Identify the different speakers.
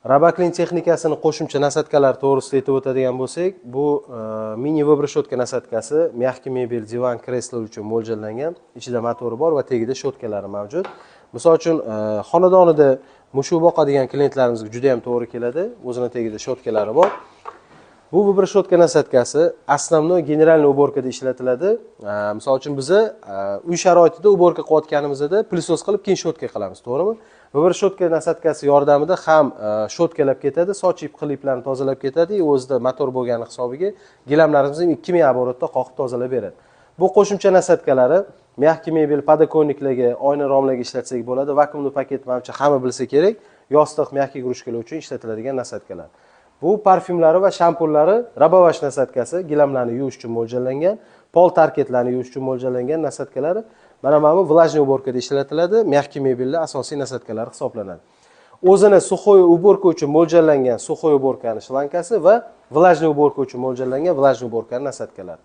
Speaker 1: Robaklin texnikasini qo'shimcha nasatkalar to'g'risida aytib o'tadigan bo'lsak, bu mini vibroshyotka nasatkasi mягкий mebel, divan, kreslolar uchun mo'ljallangan. Ichida motori bor va tagida shotkalari mavjud. Misol uchun, xonadonida mushuk boqadigan klientlarimizga juda ham to'g'ri keladi. O'zini tagida shotkalari bor. Bu vibroshyotka nasatkasi основной генеральный уборкада ishlatiladi. Misol uchun biz uy sharoitida уборка qilayotganimizda plysos qilib keyin shotka qilamiz, to'g'rimi? Vibroshyotka nasatkasi yordamida ham shotkalab ketadi, soch ip-qiliplarni tozalab ketadi, o'zida motor bo'lgani hisobiga gilamlarimizni 2000 оборотda qoqib tozalab beradi. Bu qo'shimcha nasatkalari mягкий mebel, podokонniklarga, oyna romlarga ishlatsak bo'ladi. Vakuumli paket manimcha hamma bilsa kerak. Yostiq, mягкий игрушкаlar uchun ishlatiladigan nasatkalar. Bu parfyumlari va shampunlari Robovash nasatkasi, gilamlarni yuvish uchun mo'ljallangan, pol tarketlarni yuvish uchun mo'ljallangan nasatkalari. Mana bu влажный уборкада ishlatiladi, mягкий mebellar asosiy nasatkalari hisoblanadi. O'zini сухой уборка uchun mo'ljallangan сухой уборкаning shlankasi va влажный уборка uchun mo'ljallangan влажный уборкаning nasatkalari.